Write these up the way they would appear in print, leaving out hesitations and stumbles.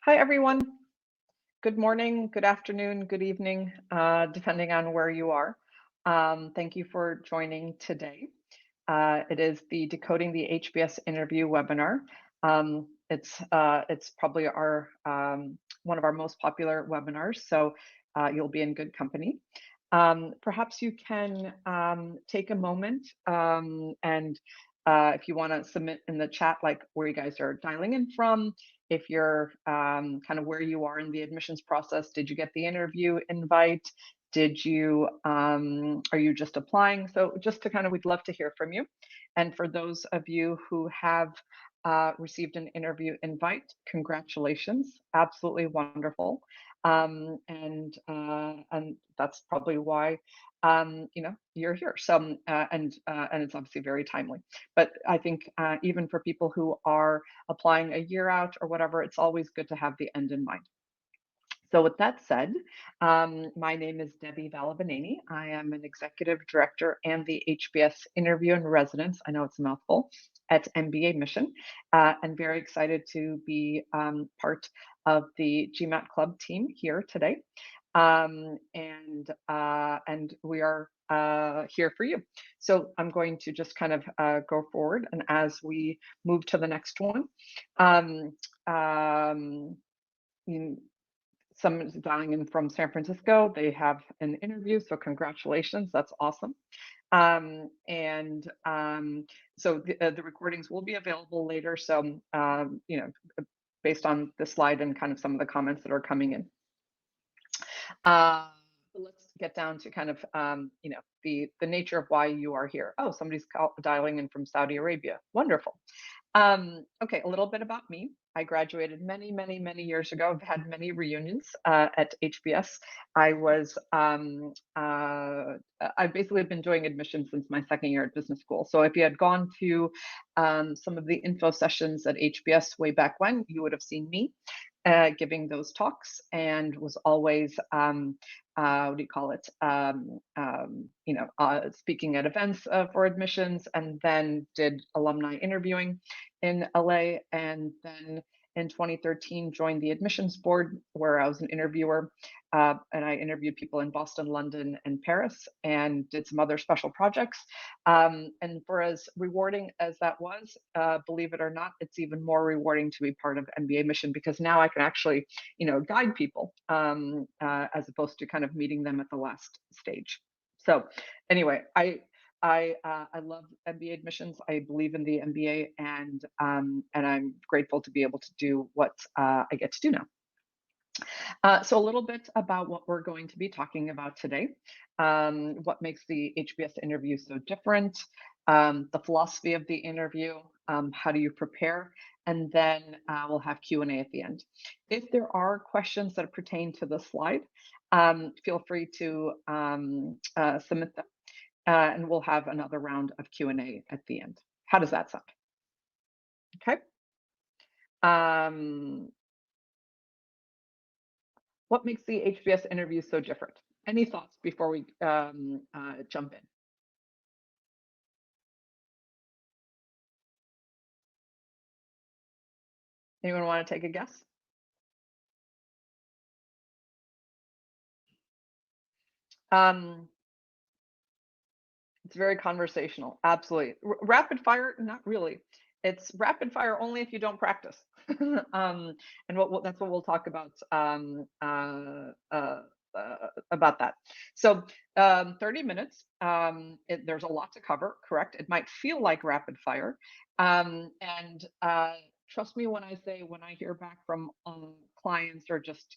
Hi, everyone. Good morning, good afternoon, good evening, depending on where you are. Thank you for joining today. It is the Decoding the HBS Interview webinar. It's probably our one of our most popular webinars, so you'll be in good company. Perhaps you can take a moment and if you want to submit in the chat, like where you guys are dialing in from, if you're kind of where you are in the admissions process. Did you get the interview invite? Did you, are you just applying? So just to kind of, we'd love to hear from you. And for those of you who have received an interview invite, congratulations, absolutely wonderful. And that's probably why you're here. So and it's obviously very timely. But I think even for people who are applying a year out or whatever, it's always good to have the end in mind. So with that said, my name is Devi Vallabhaneni. I am an executive director and the HBS Interview in Residence. I know it's a mouthful at mbaMission, and very excited to be part of the GMAT club team here today. And we are here for you. So I'm going to just kind of go forward, and as we move to the next one, someone's dialing in from San Francisco. They have an interview, so congratulations. That's awesome. So the recordings will be available later. So based on the slide and kind of some of the comments that are coming in. Let's get down to kind of the nature of why you are here. Oh, somebody's dialing in from Saudi Arabia. Wonderful. Okay, a little bit about me. I graduated many, many, many years ago. I've had many reunions at HBS. I've basically been doing admissions since my second year at business school. So if you had gone to some of the info sessions at HBS way back when, you would have seen me giving those talks, and was always what do you call it? Speaking at events for admissions, and then did alumni interviewing in LA, and then in 2013 joined the admissions board, where I was an interviewer, and I interviewed people in Boston, London, and Paris, and did some other special projects. And for as rewarding as that was, believe it or not, it's even more rewarding to be part of mbaMission, because now I can actually, guide people as opposed to kind of meeting them at the last stage. So anyway, I love MBA admissions. I believe in the MBA, and I'm grateful to be able to do what I get to do now. So a little bit about what we're going to be talking about today. What makes the HBS interview so different, the philosophy of the interview, how do you prepare, and then we'll have Q&A at the end. If there are questions that pertain to the slide, feel free to submit them. And we'll have another round of Q&A at the end. How does that sound? Okay. What makes the HBS interview so different? Any thoughts before we jump in? Anyone want to take a guess? It's very conversational. Absolutely. Rapid fire, not really. It's rapid fire only if you don't practice. And that's what we'll talk about that. So 30 minutes, there's a lot to cover, correct? It might feel like rapid fire. And trust me when I say, when I hear back from clients or just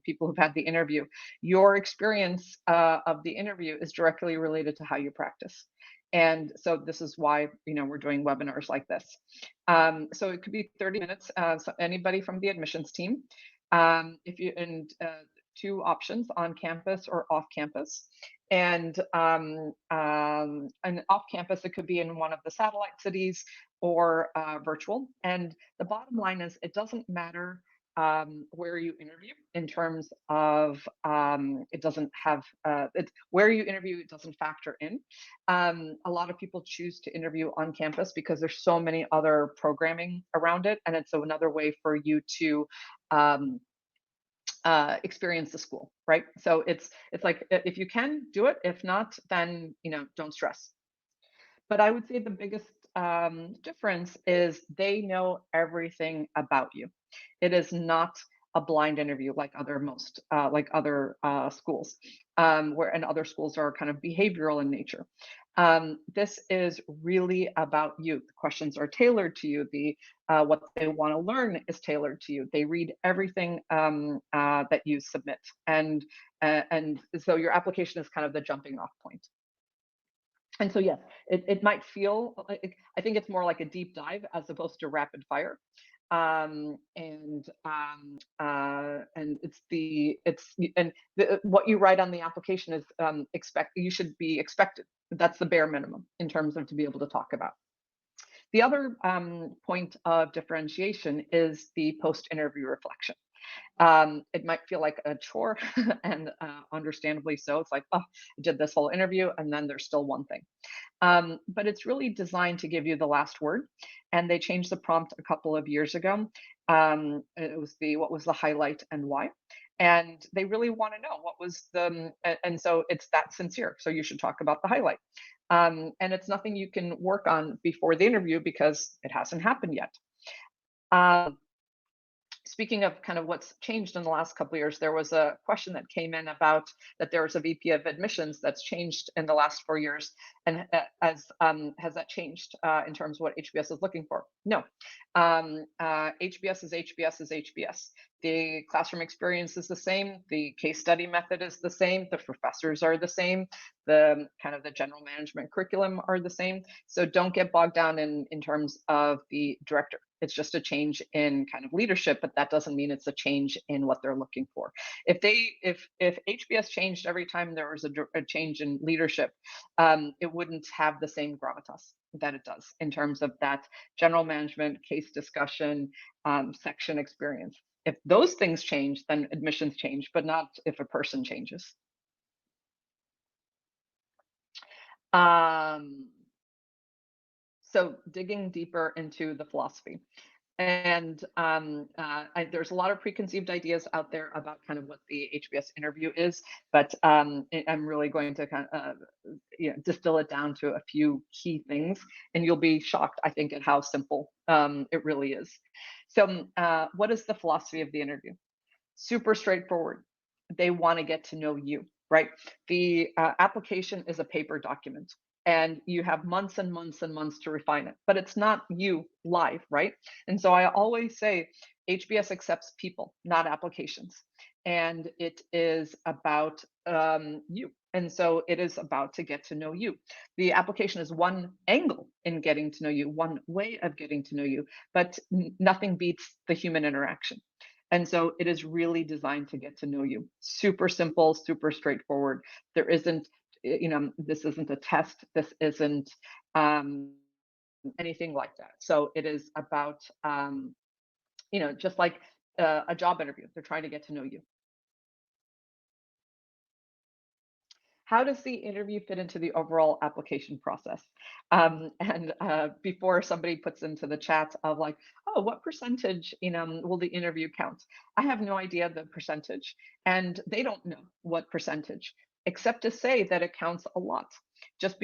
people who've had the interview, your experience of the interview is directly related to how you practice. And so this is why we're doing webinars like this. So it could be 30 minutes. So anybody from the admissions team, two options: on campus or off campus. And off campus, it could be in one of the satellite cities or virtual. And the bottom line is, it doesn't matter where you interview in terms of it doesn't have it's where you interview, it doesn't factor in. A lot of people choose to interview on campus because there's so many other programming around it, and it's another way for you to um, experience the school, right? So it's like if you can do it, if not, then don't stress. But I would say the biggest difference is they know everything about you. It is not a blind interview like other schools, where and other schools are kind of behavioral in nature. This is really about you. The questions are tailored to you. The what they want to learn is tailored to you. They read everything that you submit, and so your application is kind of the jumping off point. And so, yes, it might feel like, I think it's more like a deep dive as opposed to rapid fire. And what you write on the application is you should be expected. That's the bare minimum in terms of to be able to talk about. The other point of differentiation is the post-interview reflection. It might feel like a chore, and understandably so. It's like, oh, I did this whole interview, and then there's still one thing. But it's really designed to give you the last word. And they changed the prompt a couple of years ago. It was what was the highlight and why. And they really want to know what was and so it's that sincere. So you should talk about the highlight. And it's nothing you can work on before the interview because it hasn't happened yet. Speaking of kind of what's changed in the last couple of years, there was a question that came in about that there was a VP of admissions that's changed in the last 4 years, and has that changed in terms of what HBS is looking for? No. HBS is HBS is HBS. The classroom experience is the same. The case study method is the same. The professors are the same. The kind of the general management curriculum are the same. So don't get bogged down in terms of the director. It's just a change in kind of leadership, but that doesn't mean it's a change in what they're looking for. If HBS changed every time there was a change in leadership, it wouldn't have the same gravitas that it does in terms of that general management, case discussion, section experience. If those things change, then admissions change, but not if a person changes. So digging deeper into the philosophy. And there's a lot of preconceived ideas out there about kind of what the HBS interview is, but I'm really going to kind of distill it down to a few key things, and you'll be shocked, I think, at how simple it really is. So what is the philosophy of the interview? Super straightforward. They want to get to know you, right? The application is a paper document, and you have months and months and months to refine it, but it's not you live, right? And so I always say HBS accepts people, not applications. And it is about you. And so it is about to get to know you. The application is one angle in getting to know you, one way of getting to know you, but nothing beats the human interaction. And so it is really designed to get to know you. Super simple, super straightforward. There isn't, this isn't a test. This isn't anything like that. So it is about, just like a job interview. They're trying to get to know you. How does the interview fit into the overall application process? And before somebody puts into the chat of like, oh, what percentage, will the interview count? I have no idea the percentage, and they don't know what percentage, except to say that it counts a lot, just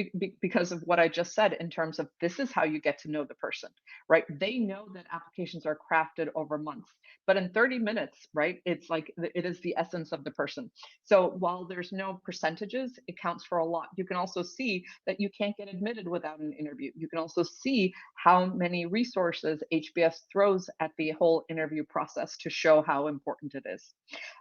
because of what I just said in terms of this is how you get to know the person, right? They know that applications are crafted over months, but in 30 minutes, right? It's like it is the essence of the person. So while there's no percentages, it counts for a lot. You can also see that you can't get admitted without an interview. You can also see how many resources HBS throws at the whole interview process to show how important it is.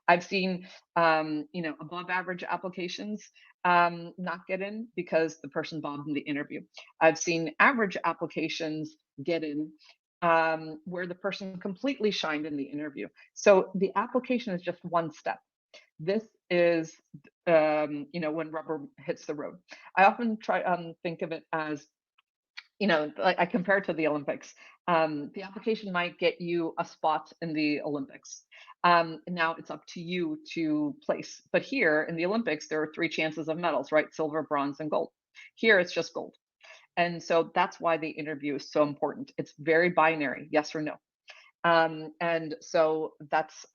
I've seen, above average applications not get in because the person bombed in the interview. I've seen average applications get in where the person completely shined in the interview. So the application is just one step. This is, when rubber hits the road. I often try think of it as like I compare it to the Olympics. The application might get you a spot in the Olympics. And now it's up to you to place. But here in the Olympics, there are three chances of medals, right? Silver, bronze, and gold. Here it's just gold. And so that's why the interview is so important. It's very binary, yes or no. And so that's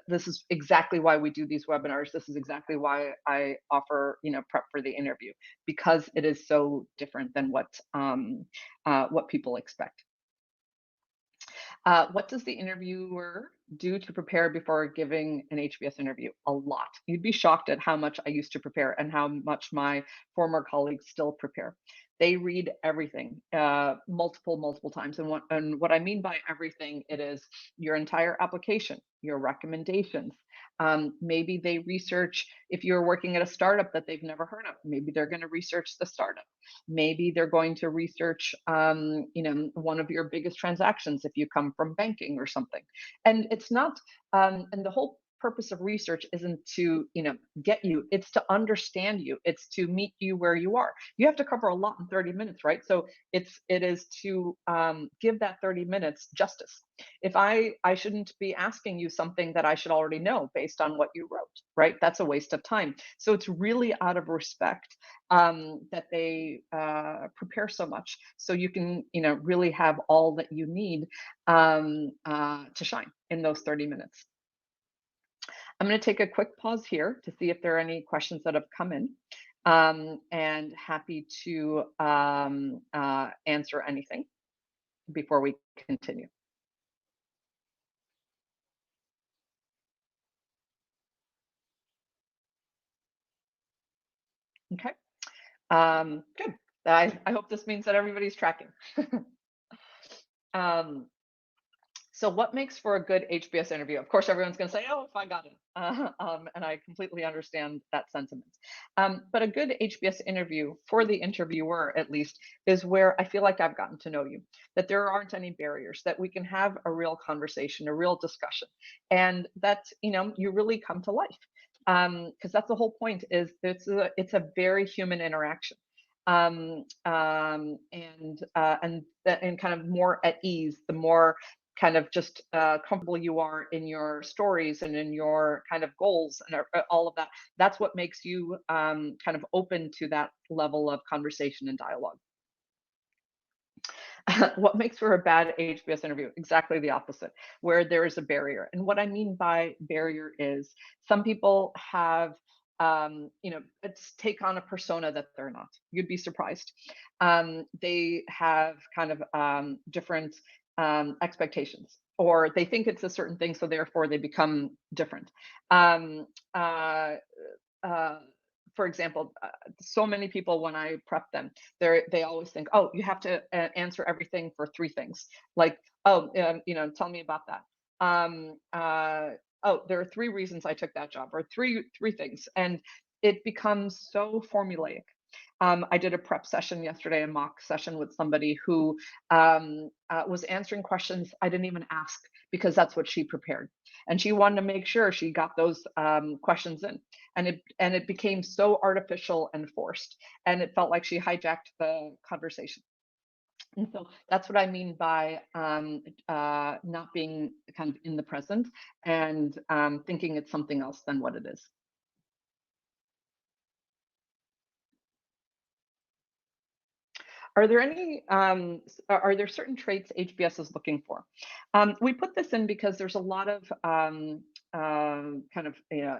this is exactly why we do these webinars. This is exactly why I offer, prep for the interview, because it is so different than what people expect. What does the interviewer do to prepare before giving an HBS interview? A lot. You'd be shocked at how much I used to prepare and how much my former colleagues still prepare. They read everything multiple times. And what I mean by everything, it is your entire application, your recommendations. Maybe they research, if you're working at a startup that they've never heard of, maybe they're going to research the startup. Maybe they're going to research, one of your biggest transactions if you come from banking or something. And it's not, and the whole purpose of research isn't to, get you, it's to understand you, it's to meet you where you are. You have to cover a lot in 30 minutes, right? So it is to give that 30 minutes justice. If I shouldn't be asking you something that I should already know based on what you wrote, right? That's a waste of time. So it's really out of respect that they prepare so much, so you can, really have all that you need to shine in those 30 minutes. I'm going to take a quick pause here to see if there are any questions that have come in, and happy to answer anything before we continue. Okay, good. I hope this means that everybody's tracking. So what makes for a good HBS interview? Of course, everyone's going to say, "Oh, if I got it," and I completely understand that sentiment. But a good HBS interview, for the interviewer at least, is where I feel like I've gotten to know you, that there aren't any barriers, that we can have a real conversation, a real discussion, and that you really come to life. Because that's the whole point. Is it's a very human interaction. And kind of more at ease, the more kind of just comfortable you are in your stories and in your kind of goals and all of that. That's what makes you kind of open to that level of conversation and dialogue. What makes for a bad HBS interview? Exactly the opposite, where there is a barrier. And what I mean by barrier is some people have, it's take on a persona that they're not. You'd be surprised. They have kind of different expectations, or they think it's a certain thing, so therefore they become different. Um, uh, uh, for example, so many people, when I prep them, they always think, oh, you have to answer everything for three things. Like, oh, tell me about that. Oh, there are three reasons I took that job, or three things, and it becomes so formulaic. I did a prep session yesterday, a mock session with somebody who was answering questions I didn't even ask, because that's what she prepared, and she wanted to make sure she got those questions in, and it became so artificial and forced, and it felt like she hijacked the conversation. And so that's what I mean by not being kind of in the present and thinking it's something else than what it is. Are there are there certain traits HBS is looking for? We put this in because there's a lot of kind of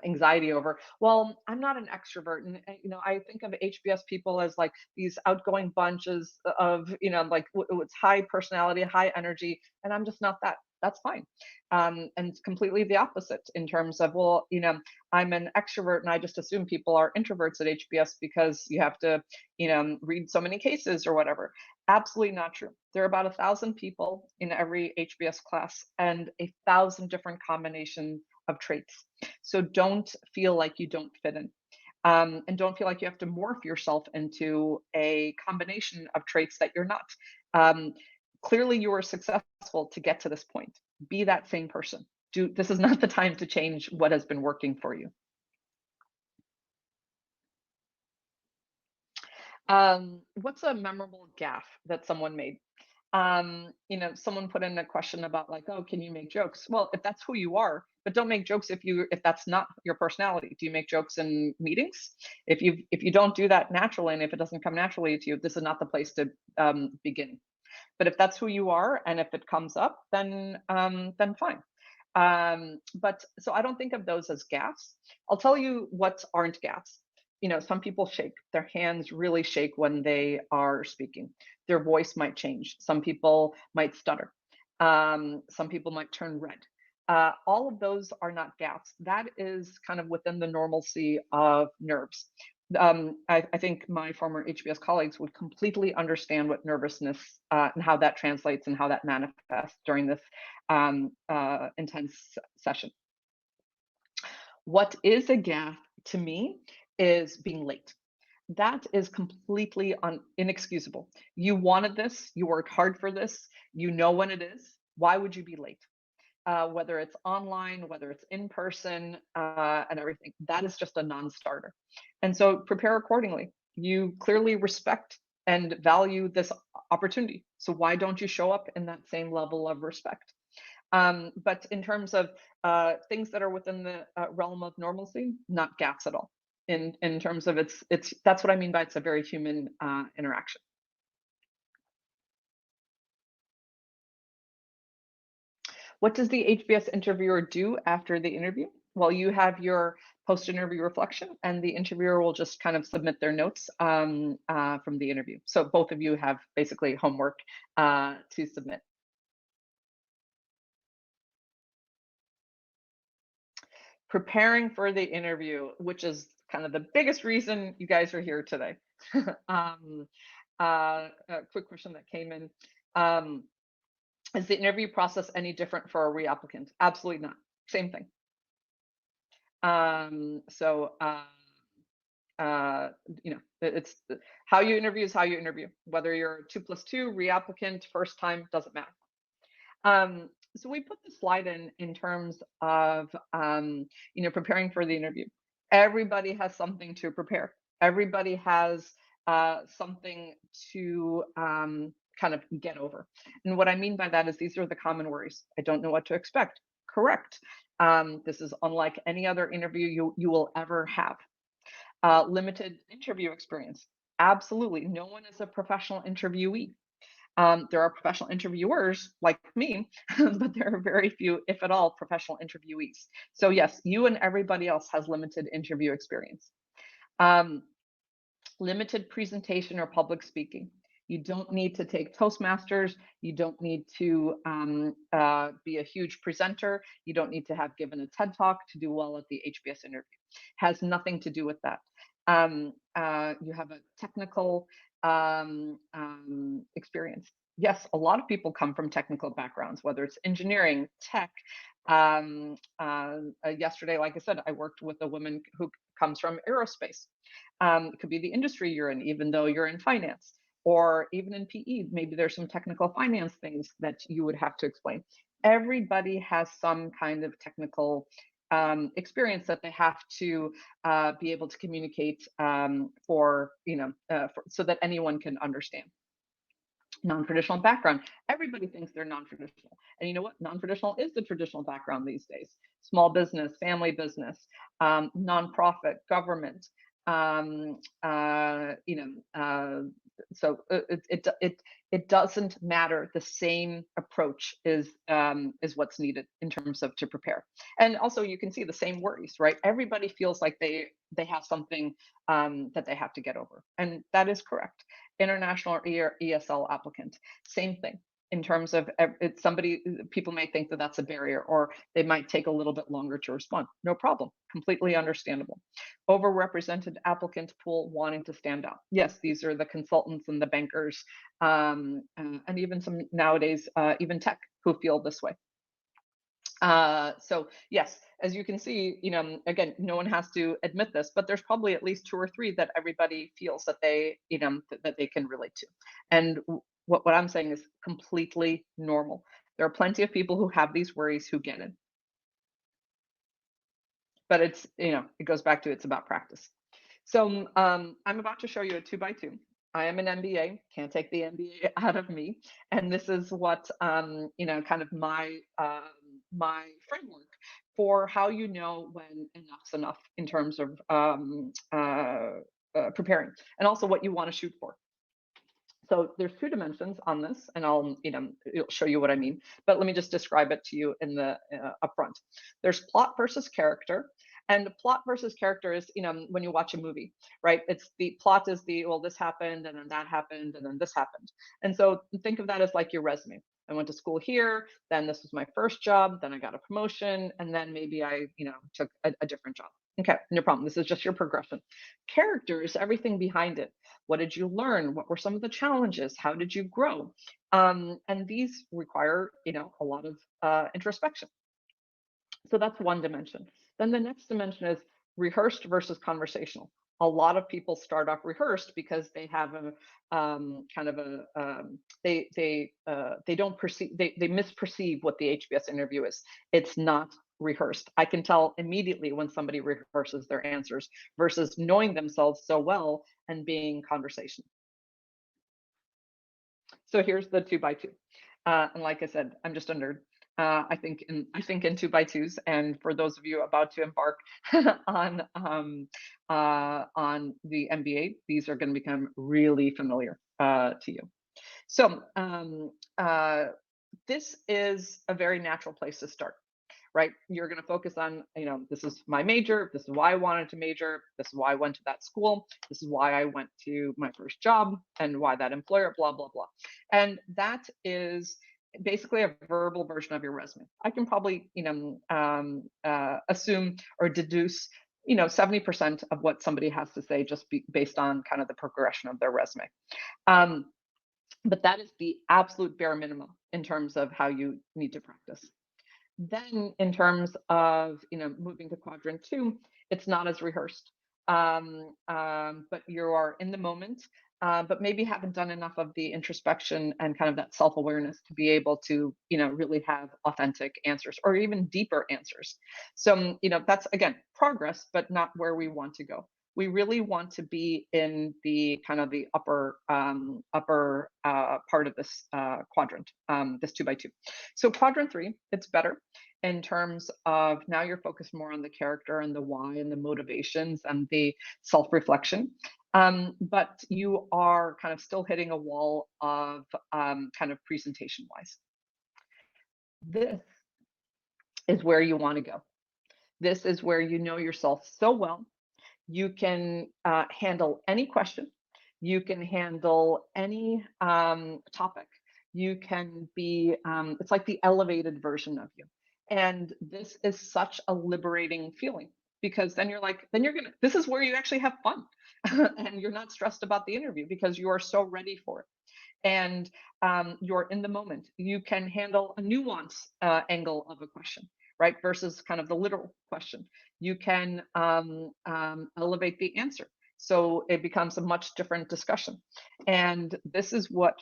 anxiety over, well, I'm not an extrovert. And, I think of HBS people as like these outgoing bunches of, like it's high personality, high energy, and I'm just not that. That's fine. And it's completely the opposite in terms of, well, I'm an extrovert and I just assume people are introverts at HBS because you have to read so many cases or whatever. Absolutely not true. There are about 1,000 people in every HBS class and 1,000 different combinations of traits. So don't feel like you don't fit in. And don't feel like you have to morph yourself into a combination of traits that you're not. Clearly, you were successful to get to this point. Be that same person. This is not the time to change what has been working for you. What's a memorable gaffe that someone made? Someone put in a question about like, oh, can you make jokes? Well, if that's who you are, but don't make jokes if that's not your personality. Do you make jokes in meetings? If you don't do that naturally, and if it doesn't come naturally to you, this is not the place to begin. But if that's who you are, and if it comes up, then fine. But so I don't think of those as gaffes. I'll tell you what aren't gaffes. Some people shake. Their hands really shake when they are speaking. Their voice might change. Some people might stutter. Some people might turn red. All of those are not gaffes. That is kind of within the normalcy of nerves. I think my former HBS colleagues would completely understand what nervousness and how that translates and how that manifests during this intense session. What is a gaffe to me is being late. That is completely inexcusable. You wanted this, you worked hard for this, you know when it is. Why would you be late? Whether it's online, whether it's in person, and everything. That is just a non-starter. And so prepare accordingly. You clearly respect and value this opportunity. So why don't you show up in that same level of respect? But in terms of things that are within the realm of normalcy, not gaps at all. In terms of it's that's what I mean by it's a very human interaction. What does the HBS interviewer do after the interview? Well, you have your post-interview reflection, and the interviewer will just kind of submit their notes from the interview. So both of you have basically homework to submit. Preparing for the interview, which is kind of the biggest reason you guys are here today. um, a quick question that came in. Um, is the interview process any different for a reapplicant? Absolutely not. Same thing. So uh, it's how you interview is how you interview. Whether you're 2+2, reapplicant, first time, doesn't matter. So we put the slide in terms of preparing for the interview. Everybody has something to prepare. Everybody has something to kind of get over. And what I mean by that is these are the common worries. I don't know what to expect. Correct. This is unlike any other interview you will ever have. Limited interview experience. Absolutely. No one is a professional interviewee. There are professional interviewers like me, but there are very few, if at all, professional interviewees. So yes, you and everybody else has limited interview experience. Um, Limited presentation or public speaking. You don't need to take Toastmasters. You don't need to be a huge presenter. You don't need to have given a TED Talk to do well at the HBS interview. Has nothing to do with that. You have a technical experience. Yes, a lot of people come from technical backgrounds, whether it's engineering, tech. Yesterday, like I said, I worked with a woman who comes from aerospace. It could be the industry you're in, even though you're in finance, or even in PE. Maybe there's some technical finance things that you would have to explain. Everybody has some kind of technical experience that they have to be able to communicate so that anyone can understand. Non-traditional background. Everybody thinks they're non-traditional. And you know what? Non-traditional is the traditional background these days. Small business, family business, nonprofit, government. Um, uh, you know, uh, so it doesn't matter. The same approach is what's needed in terms of to prepare. And also, you can see the same worries, right? Everybody feels like they have something that they have to get over, and that is correct. International or ESL applicant, same thing. In terms of it's somebody, people may think that that's a barrier, or they might take a little bit longer to respond. No problem, completely understandable. Overrepresented applicant pool wanting to stand out. Yes, these are the consultants and the bankers, and even some nowadays, even tech, who feel this way. So yes, as you can see, again, no one has to admit this, but there's probably at least two or three that everybody feels that that they can relate to. And what I'm saying is completely normal. There are plenty of people who have these worries who get it. But it goes back to it's about practice. So I'm about to show you a 2x2. I am an MBA, can't take the MBA out of me. And this is what, kind of my framework for how you know when enough's enough in terms of preparing, and also what you want to shoot for. So there's two dimensions on this, and it'll show you what I mean. But let me just describe it to you in the upfront. There's plot versus character, and plot versus character is, when you watch a movie, right? It's the plot is well, this happened, and then that happened, and then this happened. And so think of that as like your resume. I went to school here, then this was my first job, then I got a promotion, and then maybe I, took a different job. Okay, no problem. This is just your progression. Character is everything behind it. What did you learn? What were some of the challenges? How did you grow? And these require, a lot of introspection. So that's one dimension. Then the next dimension is rehearsed versus conversational. A lot of people start off rehearsed because they have a kind of a they don't perceive they misperceive what the HBS interview is. It's not rehearsed. I can tell immediately when somebody rehearses their answers versus knowing themselves so well and being conversational. So here's the 2x2. And like I said, I'm just a nerd. I think in 2x2s, and for those of you about to embark on the MBA, these are going to become really familiar to you. So this is a very natural place to start, right? You're going to focus on, this is my major. This is why I wanted to major. This is why I went to that school. This is why I went to my first job and why that employer, blah, blah, blah. And that is basically a verbal version of your resume. I can probably, assume or deduce, 70% of what somebody has to say just based on kind of the progression of their resume. But that is the absolute bare minimum in terms of how you need to practice. Then in terms of, moving to quadrant 2, it's not as rehearsed. But you are in the moment, but maybe haven't done enough of the introspection and kind of that self-awareness to be able to, really have authentic answers or even deeper answers. So, that's again, progress, but not where we want to go. We really want to be in the kind of the upper part of this quadrant, this 2x2. So quadrant 3, it's better in terms of now you're focused more on the character and the why and the motivations and the self-reflection. But you are kind of still hitting a wall of kind of presentation wise. This is where you want to go. This is where you know yourself so well. You can handle any question. You can handle any topic. You can be, it's like the elevated version of you. And this is such a liberating feeling because then this is where you actually have fun and you're not stressed about the interview because you are so ready for it. And you're in the moment. You can handle a nuance angle of a question, right? Versus kind of the literal question. You can elevate the answer. So it becomes a much different discussion. And this is what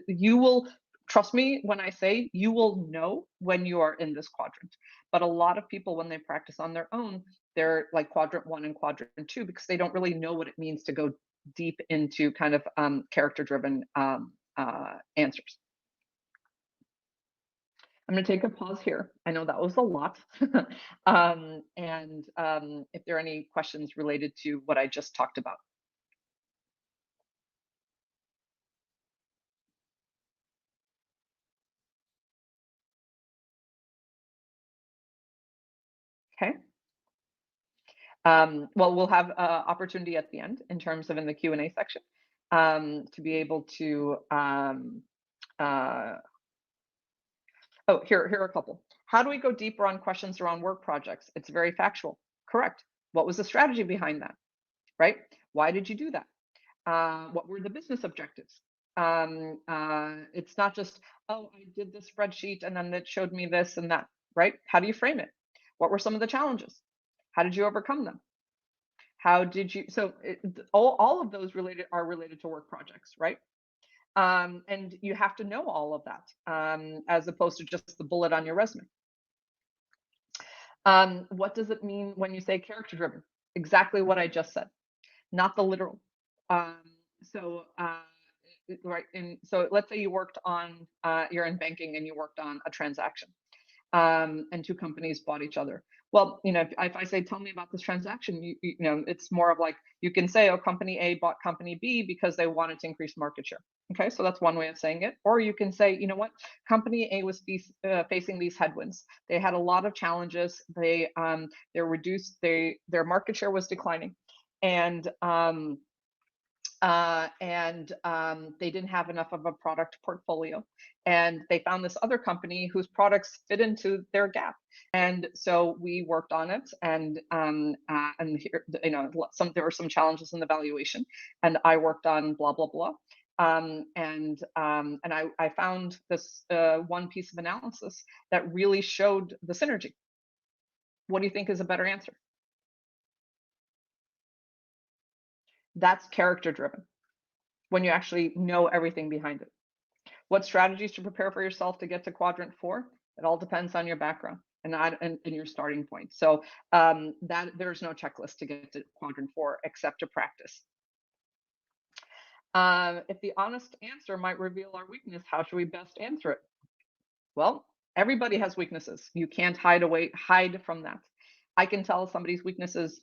you will, trust me when I say you will know when you are in this quadrant. But a lot of people, when they practice on their own, they're like quadrant 1 and quadrant 2 because they don't really know what it means to go deep into kind of character-driven answers. I'm going to take a pause here. I know that was a lot. If there are any questions related to what I just talked about. Okay. Well, we'll have opportunity at the end in terms of in the Q&A section to be able to here are a couple. How do we go deeper on questions around work projects? It's very factual. Correct. What was the strategy behind that? Right? Why did you do that? What were the business objectives? It's not just, oh, I did this spreadsheet and then it showed me this and that, right? How do you frame it? What were some of the challenges? How did you overcome them? How did you, so all of those are related to work projects, right? And you have to know all of that as opposed to just the bullet on your resume. What does it mean when you say character driven? Exactly what I just said, not the literal. so right, and so let's say you worked on you're in banking and you worked on a transaction, and two companies bought each other. Well, if I say, tell me about this transaction, it's more of like you can say, oh, company A bought company B because they wanted to increase market share. Okay, so that's one way of saying it. Or you can say, you know what, company A was facing these headwinds. They had a lot of challenges. They're reduced. Their market share was declining, and they didn't have enough of a product portfolio, and they found this other company whose products fit into their gap, and so we worked on it, and here, there were some challenges in the valuation, and I worked on blah blah blah, and I found this one piece of analysis that really showed the synergy. What do you think is a better answer? That's character driven, when you actually know everything behind it. What strategies to prepare for yourself to get to quadrant 4? It all depends on your background and your starting point. So that there's no checklist to get to quadrant 4 except to practice. If the honest answer might reveal our weakness, how should we best answer it? Well, everybody has weaknesses. You can't hide from that. I can tell somebody's weaknesses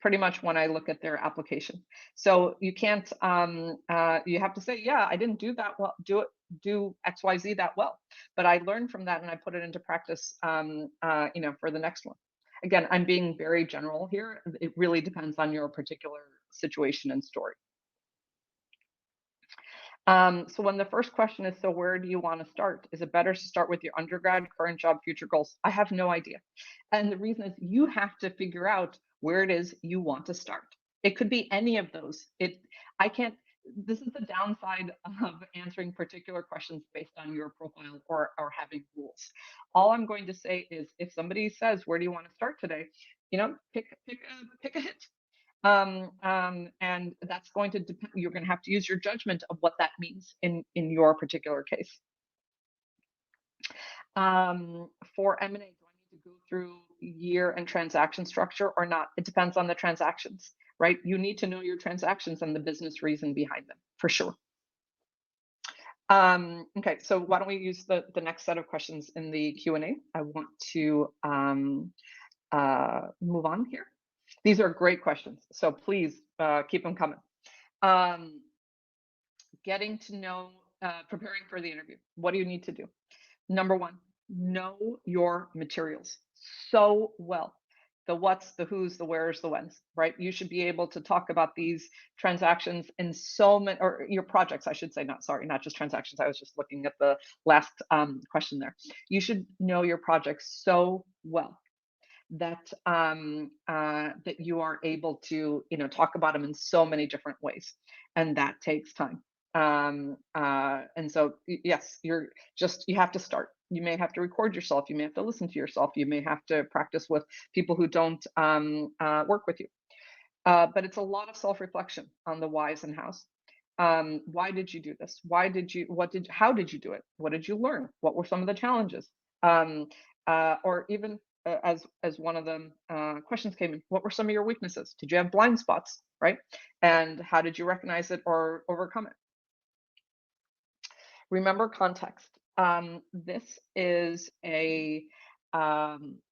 pretty much when I look at their application. So you can't. You have to say, yeah, I didn't do that well. Do X, Y, Z that well, but I learned from that and I put it into practice. For the next one. Again, I'm being very general here. It really depends on your particular situation and story. So when the first question is, so where do you want to start? Is it better to start with your undergrad, current job, future goals? I have no idea. And the reason is you have to figure out where it is you want to start. It could be any of those. I can't, this is the downside of answering particular questions based on your profile or having rules. All I'm going to say is if somebody says, where do you want to start today? Pick a hit. And that's going to depend. You're going to have to use your judgment of what that means in your particular case. For M&A, do I need to go through year and transaction structure or not? It depends on the transactions, right? You need to know your transactions and the business reason behind them, for sure. Okay, so why don't we use the next set of questions in the Q&A? I want to move on here. These are great questions, so please keep them coming. Getting to know, preparing for the interview. What do you need to do? Number one, know your materials so well. The what's, the who's, the where's, the when's, right? You should be able to talk about these transactions in so many, or your projects, I should say, not just transactions. I was just looking at the last question there. You should know your projects so well that that you are able to talk about them in so many different ways, and that takes time. And so yes, you have to start. You may have to record yourself. You may have to listen to yourself. You may have to practice with people who don't work with you. But it's a lot of self-reflection on the whys and hows. Why did you do this? How did you do it? What did you learn? What were some of the challenges? Or even as one of the questions came in, what were some of your weaknesses? Did you have blind spots, right? And how did you recognize it or overcome it? Remember context. This is a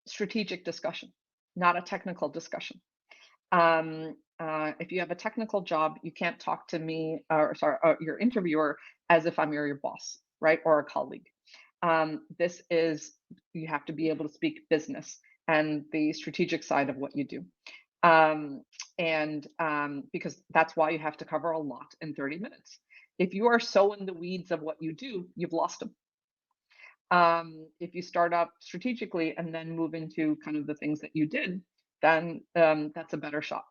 strategic discussion, not a technical discussion. If you have a technical job, you can't talk to me, your interviewer, as if I'm your boss, right, or a colleague. You have to be able to speak business and the strategic side of what you do. Because that's why you have to cover a lot in 30 minutes. If you are so in the weeds of what you do, you've lost them. If you start up strategically and then move into kind of the things that you did, then that's a better shot.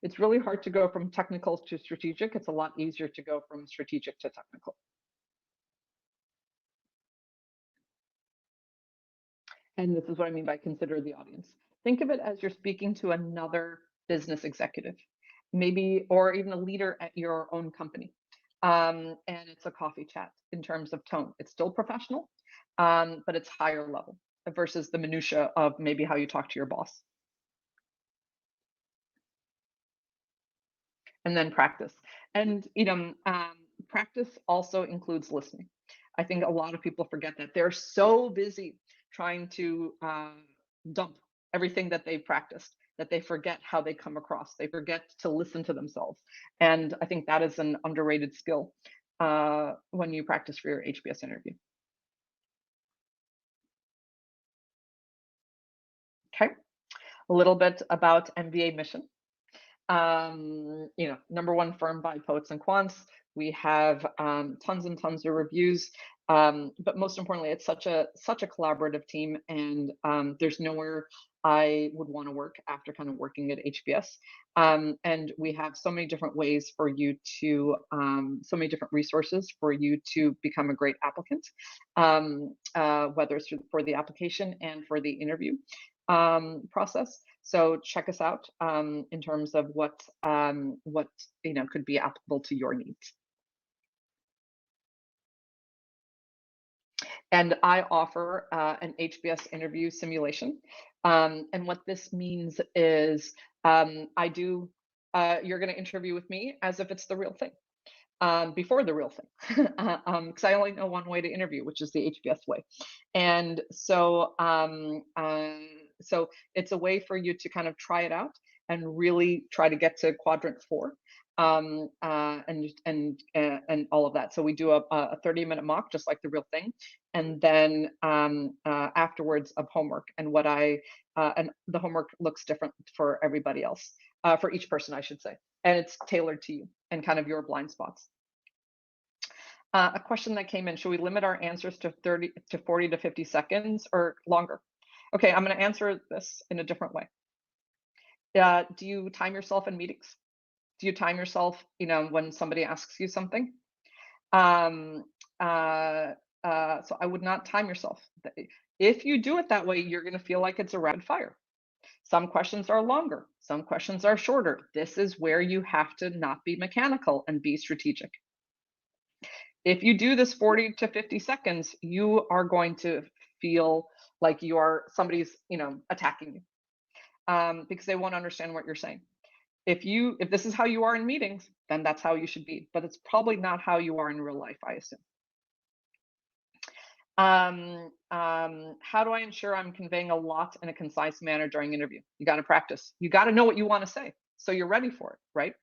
It's really hard to go from technical to strategic. It's a lot easier to go from strategic to technical. And this is what I mean by consider the audience. Think of it as you're speaking to another business executive, maybe, or even a leader at your own company. And it's a coffee chat in terms of tone. It's still professional, but it's higher level versus the minutia of maybe how you talk to your boss. And then practice. And practice also includes listening. I think a lot of people forget that they're so busy trying to dump everything that they've practiced that they forget how they come across. They forget to listen to themselves, and I think that is an underrated skill when you practice for your HBS interview. Okay, a little bit about mbaMission. Number one firm by poets and quants. We have tons and tons of reviews, but most importantly, it's such a collaborative team, and there's nowhere I would want to work after kind of working at HBS. And we have so many different ways for you to, so many different resources for you to become a great applicant, whether it's for the application and for the interview process. So check us out in terms of what could be applicable to your needs. And I offer an HBS interview simulation. And what this means is I do. You're going to interview with me as if it's the real thing. Before the real thing, because I only know one way to interview, which is the HBS way. And so it's a way for you to kind of try it out and really try to get to quadrant 4, and all of that. So we do a 30-minute mock, just like the real thing, and then afterwards of homework. And and the homework looks different for everybody else, for each person, I should say, and it's tailored to you and kind of your blind spots. A question that came in: should we limit our answers to 30 to 40 to 50 seconds or longer? Okay, I'm going to answer this in a different way. Do you time yourself in meetings? Do you time yourself, when somebody asks you something? Um, so I would not time yourself. If you do it that way, you're going to feel like it's a rapid fire. Some questions are longer, some questions are shorter. This is where you have to not be mechanical and be strategic. If you do this 40 to 50 seconds, you are going to feel like somebody's, attacking you, because they won't understand what you're saying. If this is how you are in meetings, then that's how you should be, but it's probably not how you are in real life, I assume. How do I ensure I'm conveying a lot in a concise manner during interview? You got to practice. You got to know what you want to say, so you're ready for it, right?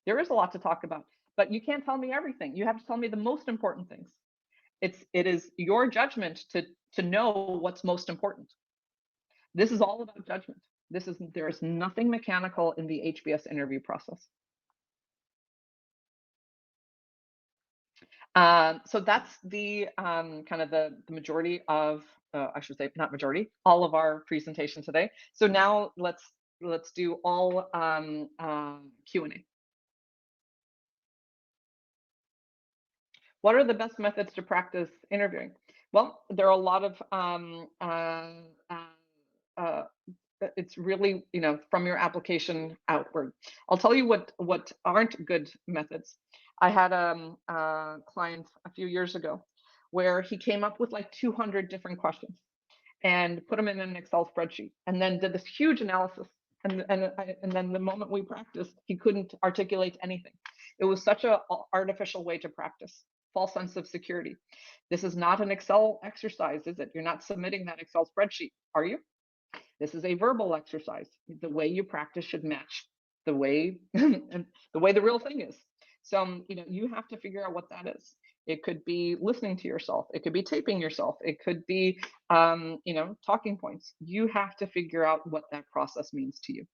There is a lot to talk about, but you can't tell me everything. You have to tell me the most important things. It is your judgment to know what's most important. This is all about judgment. There is nothing mechanical in the HBS interview process. So that's the kind of the majority of, I should say, not majority, all of our presentation today. So now let's do all Q&A. What are the best methods to practice interviewing? Well, there are a lot of it's really, from your application outward. I'll tell you what aren't good methods. I had a client a few years ago where he came up with like 200 different questions and put them in an Excel spreadsheet, and then did this huge analysis. And then the moment we practiced, he couldn't articulate anything. It was such a artificial way to practice. False sense of security. This is not an Excel exercise, is it? You're not submitting that Excel spreadsheet, are you? This is a verbal exercise. The way you practice should match the way the way the real thing is. So, you have to figure out what that is. It could be listening to yourself. It could be taping yourself. It could be, talking points. You have to figure out what that process means to you.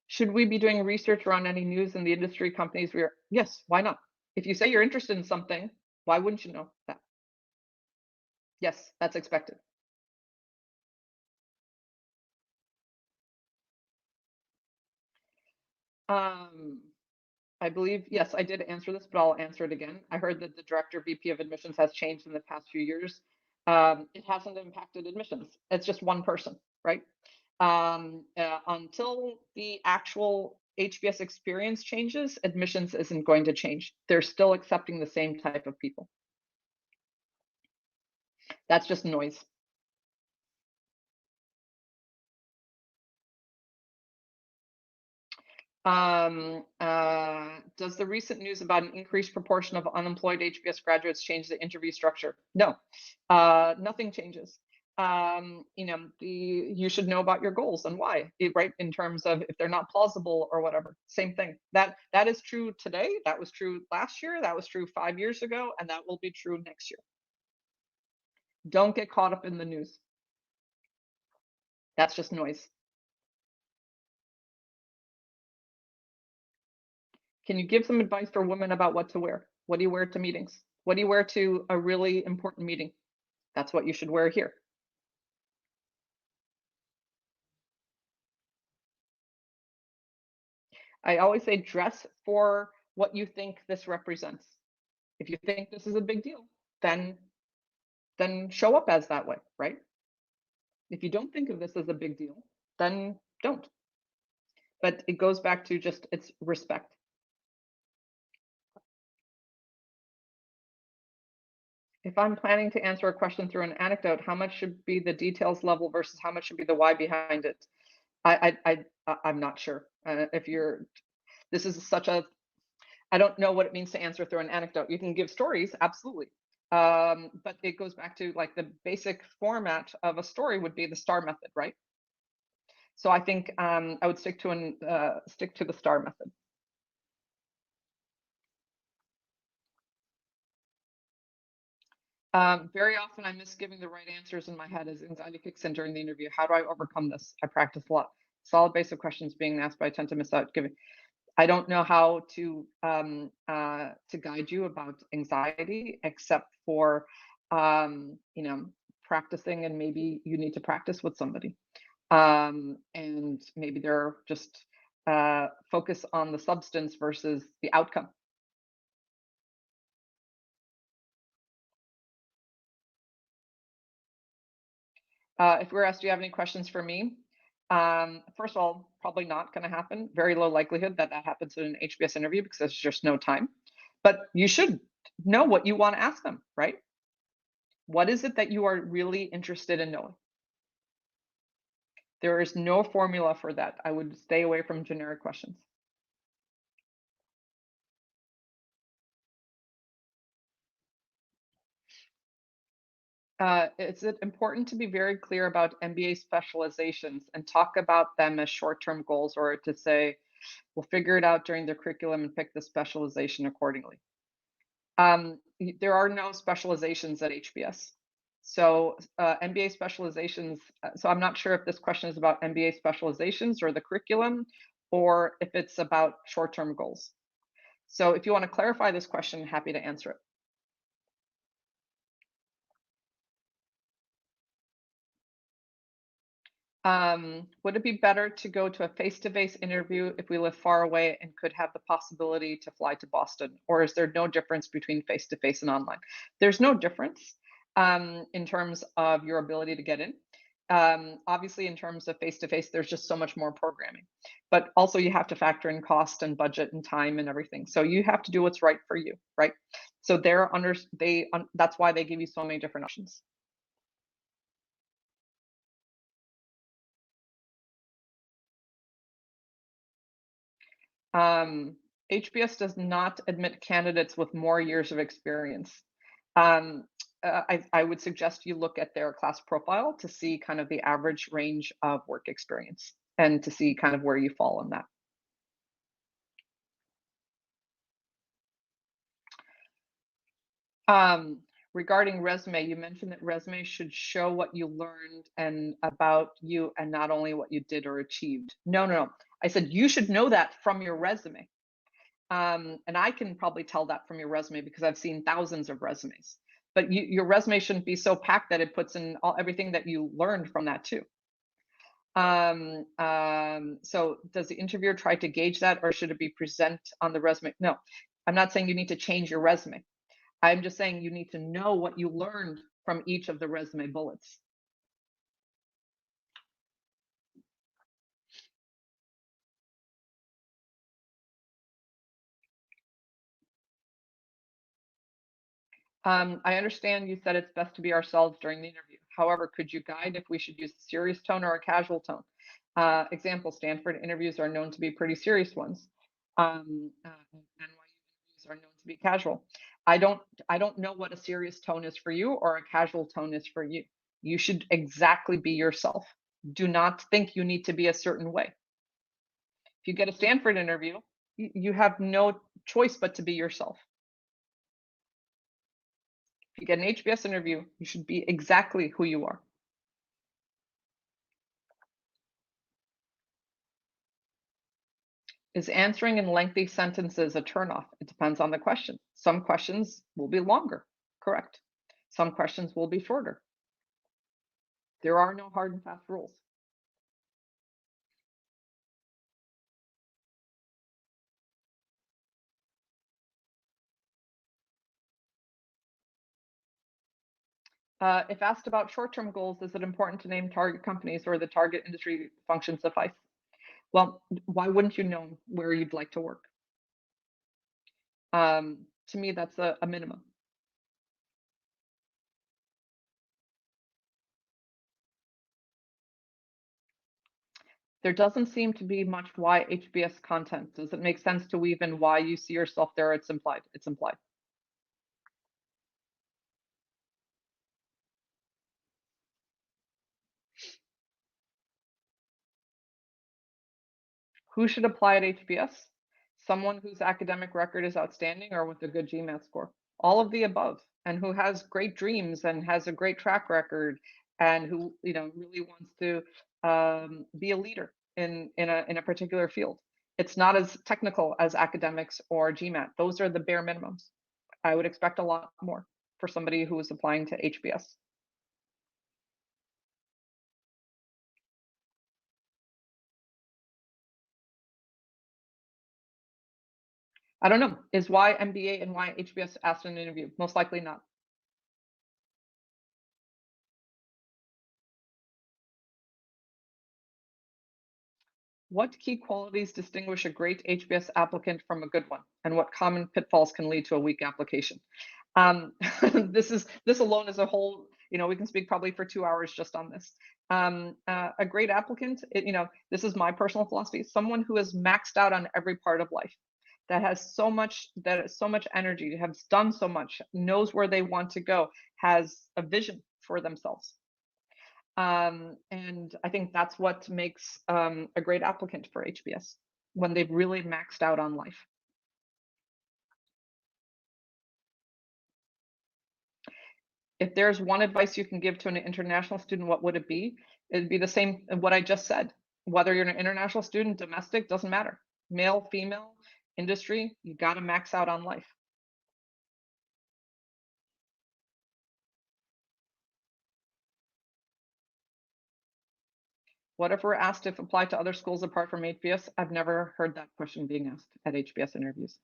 Should we be doing research around any news in the industry companies we are? Yes, why not? If you say you're interested in something, why wouldn't you know that? Yes, that's expected. Um, I believe, yes, I did answer this, but I'll answer it again. I heard that the director VP of admissions has changed in the past few years. It hasn't impacted admissions. It's just one person, right? Until the actual HBS experience changes, admissions isn't going to change. They're still accepting the same type of people. That's just noise. Does the recent news about an increased proportion of unemployed HBS graduates change the interview structure? No, nothing changes. You should know about your goals and why, right? In terms of if they're not plausible or whatever. Same thing. That is true today. That was true last year. That was true 5 years ago, and that will be true next year. Don't get caught up in the news. That's just noise. Can you give some advice for women about what to wear? What do you wear to meetings? What do you wear to a really important meeting? That's what you should wear here. I always say dress for what you think this represents. If you think this is a big deal, then show up as that way, right? If you don't think of this as a big deal, then don't. But it goes back to just it's respect. If I'm planning to answer a question through an anecdote, how much should be the details level versus how much should be the why behind it? I'm not sure. If you're this is such a I don't know what it means to answer through an anecdote. You can give stories, absolutely. But it goes back to like the basic format of a story would be the STAR method, right? So I think I would stick to the STAR method. Very often I miss giving the right answers in my head as anxiety kicks in during the interview. How do I overcome this? I practice a lot. Solid basic questions being asked, but I tend to miss out giving. I don't know how to guide you about anxiety except for practicing, and maybe you need to practice with somebody, and maybe they're just focus on the substance versus the outcome. If we're asked, do you have any questions for me? First of all, probably not going to happen. Very low likelihood that that happens in an HBS interview because there's just no time. But you should know what you want to ask them, right? What is it that you are really interested in knowing? There is no formula for that. I would stay away from generic questions. Is it important to be very clear about MBA specializations and talk about them as short-term goals, or to say, we'll figure it out during the curriculum and pick the specialization accordingly? There are no specializations at HBS. So MBA specializations, so I'm not sure if this question is about MBA specializations or the curriculum, or if it's about short-term goals. So if you want to clarify this question, happy to answer it. Would it be better to go to a face-to-face interview if we live far away and could have the possibility to fly to Boston? Or is there no difference between face-to-face and online? There's no difference in terms of your ability to get in. Obviously, in terms of face-to-face, there's just so much more programming. But also you have to factor in cost and budget and time and everything. So you have to do what's right for you, right? So that's why they give you so many different options. HBS does not admit candidates with more years of experience. Um, I would suggest you look at their class profile to see kind of the average range of work experience and to see kind of where you fall in that. Regarding resume, you mentioned that resume should show what you learned and about you and not only what you did or achieved. No, no, no. I said you should know that from your resume. And I can probably tell that from your resume because I've seen thousands of resumes. But your resume shouldn't be so packed that it puts in everything that you learned from that too. So does the interviewer try to gauge that, or should it be present on the resume? No, I'm not saying you need to change your resume. I'm just saying you need to know what you learned from each of the resume bullets. I understand you said it's best to be ourselves during the interview. However, could you guide if we should use a serious tone or a casual tone? Example, Stanford interviews are known to be pretty serious ones. NYU interviews are known to be casual. I don't I don't know what a serious tone is for you or a casual tone is for you. You should exactly be yourself. Do not think you need to be a certain way. If you get a Stanford interview, you have no choice but to be yourself. If you get an HBS interview, you should be exactly who you are. Is answering in lengthy sentences a turnoff? It depends on the question. Some questions will be longer, correct. Some questions will be shorter. There are no hard and fast rules. If asked about short-term goals, is it important to name target companies or the target industry function suffice? Well, why wouldn't you know where you'd like to work? To me, that's a minimum. There doesn't seem to be much why HBS content. Does it make sense to weave in why you see yourself there? It's implied. It's implied. Who should apply at HBS? Someone whose academic record is outstanding or with a good GMAT score. All of the above, and who has great dreams and has a great track record, and who really wants to be a leader in a particular field. It's not as technical as academics or GMAT. Those are the bare minimums. I would expect a lot more for somebody who is applying to HBS. I don't know. Is why MBA and why HBS asked in an interview? Most likely not. What key qualities distinguish a great HBS applicant from a good one, and what common pitfalls can lead to a weak application? Um, this alone is a whole. We can speak probably for 2 hours just on this. A great applicant, this is my personal philosophy. Someone who has maxed out on every part of life, that has so much energy, has done so much, knows where they want to go, has a vision for themselves. And I think that's what makes a great applicant for HBS when they've really maxed out on life. If there's one advice you can give to an international student, what would it be? It'd be the same what I just said. Whether you're an international student, domestic, doesn't matter. Male, female, industry, you got to max out on life. What if we're asked if apply to other schools apart from HBS? I've never heard that question being asked at HBS interviews.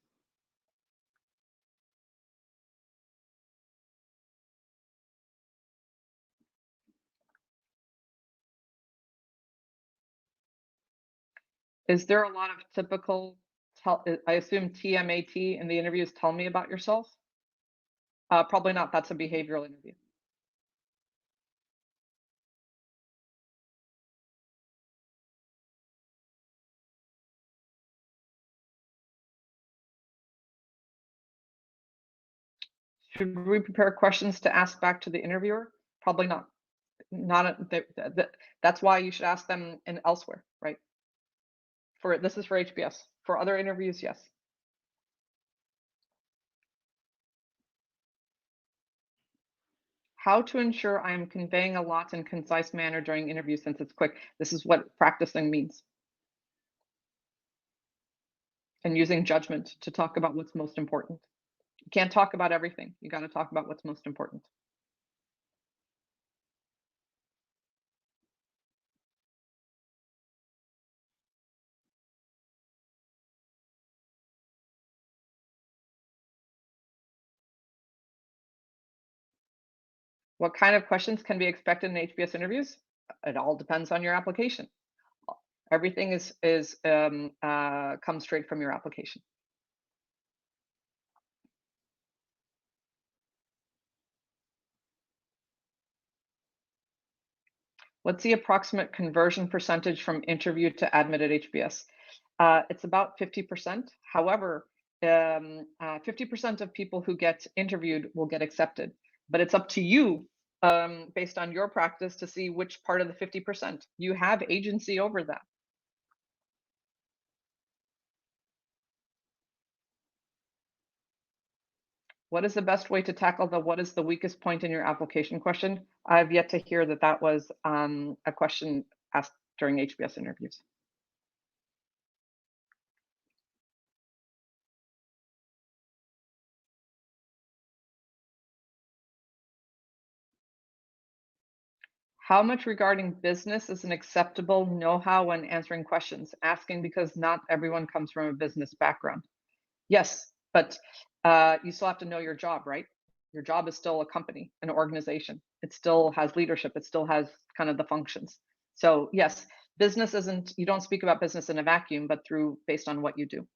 Is there a lot of typical I assume TMAT in the interviews, tell me about yourself? Probably not. That's a behavioral interview. Should we prepare questions to ask back to the interviewer? Probably not. Not that's why you should ask them in elsewhere, right? For this is for HBS. For other interviews, yes. How to ensure I am conveying a lot in concise manner during interview since it's quick. This is what practicing means. And using judgment to talk about what's most important. You can't talk about everything. You got to talk about what's most important. What kind of questions can be expected in HBS interviews? It all depends on your application. Everything is comes straight from your application. What's the approximate conversion percentage from interview to admit at HBS? It's about 50%. However, 50% of people who get interviewed will get accepted, but it's up to you, based on your practice, to see which part of the 50%. You have agency over that. What is the best way to tackle the what is the weakest point in your application question? I've yet to hear that that was a question asked during HBS interviews. How much regarding business is an acceptable know-how when answering questions? Asking because not everyone comes from a business background. Yes, but you still have to know your job, right? Your job is still a company, an organization. It still has leadership. It still has kind of the functions. So yes, business isn't, you don't speak about business in a vacuum, but through based on what you do.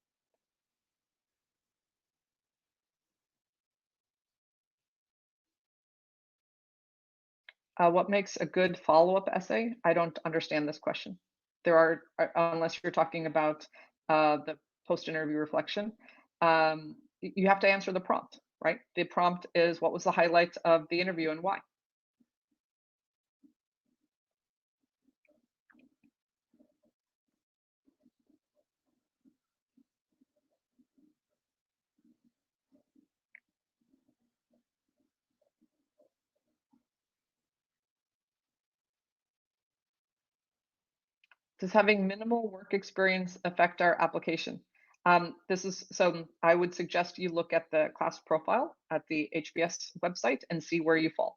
What makes a good follow-up essay? I don't understand this question. There are, unless you're talking about the post-interview reflection, you have to answer the prompt, right? The prompt is what was the highlight of the interview and why? Does having minimal work experience affect our application? This is so I would suggest you look at the class profile at the HBS website and see where you fall.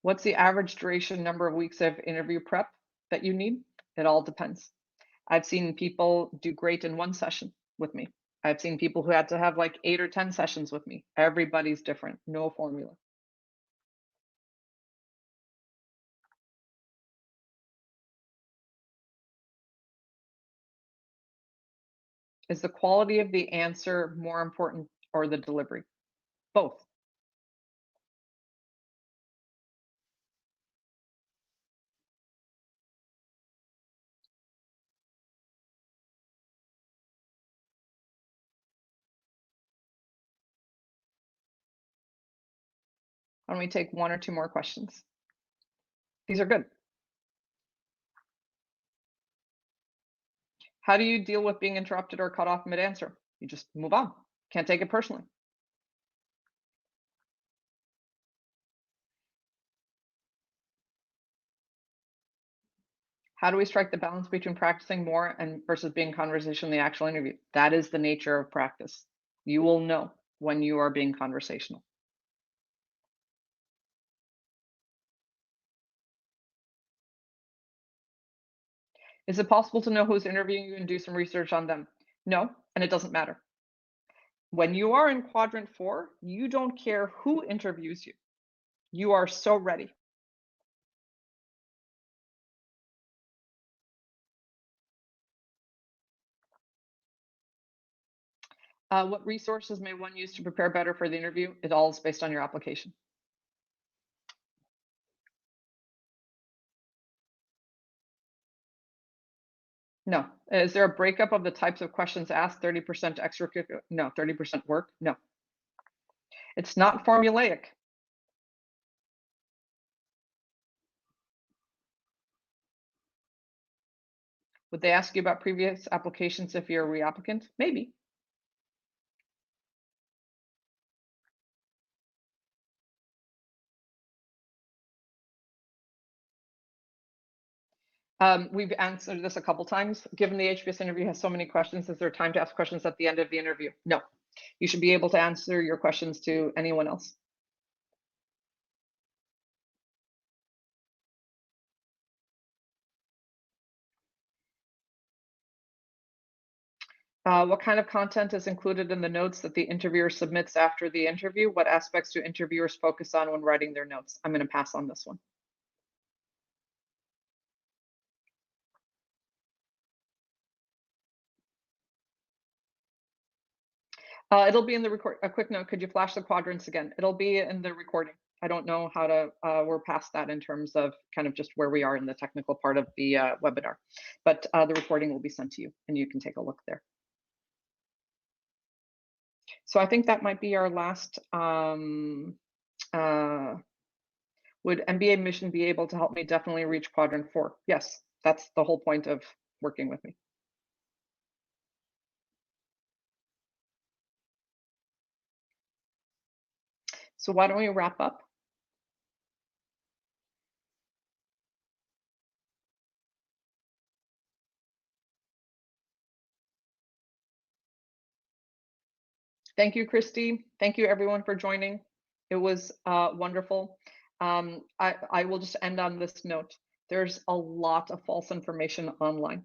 What's the average duration number of weeks of interview prep that you need? It all depends. I've seen people do great in one session with me. I've seen people who had to have like 8 or 10 sessions with me. Everybody's different, no formula. Is the quality of the answer more important or the delivery? Both. Why don't we take one or two more questions? These are good. How do you deal with being interrupted or cut off mid-answer? You just move on. Can't take it personally. How do we strike the balance between practicing more and versus being conversational in the actual interview? That is the nature of practice. You will know when you are being conversational. Is it possible to know who's interviewing you and do some research on them? No, and it doesn't matter. When you are in quadrant 4, you don't care who interviews you. You are so ready. What resources may one use to prepare better for the interview? It all is based on your application. No. Is there a breakup of the types of questions asked? 30% extracurricular? No. 30% work? No. It's not formulaic. Would they ask you about previous applications if you're a reapplicant? Maybe. We've answered this a couple times. Given the HBS interview has so many questions, is there time to ask questions at the end of the interview? No. You should be able to answer your questions to anyone else. What kind of content is included in the notes that the interviewer submits after the interview? What aspects do interviewers focus on when writing their notes? I'm going to pass on this one. It'll be in the record. A quick note, could you flash the quadrants again? It'll be in the recording. I don't know how to, we're past that in terms of kind of just where we are in the technical part of the webinar. But the recording will be sent to you and you can take a look there. So I think that might be our last. Would mbaMission be able to help me definitely reach quadrant 4? Yes, that's the whole point of working with me. So why don't we wrap up? Thank you, Christy. Thank you, everyone, for joining. It was wonderful. I will just end on this note. There's a lot of false information online,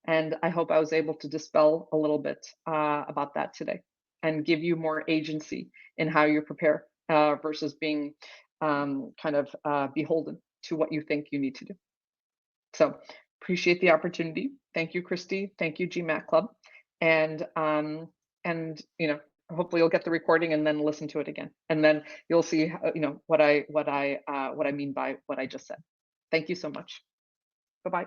and I hope I was able to dispel a little bit about that today and give you more agency in how you prepare versus being kind of beholden to what you think you need to do. So appreciate the opportunity. Thank you, Christy. Thank you, GMAT Club. And you know, hopefully you'll get the recording and then listen to it again. And then you'll see how, you know, what I mean by what I just said. Thank you so much. Bye-bye.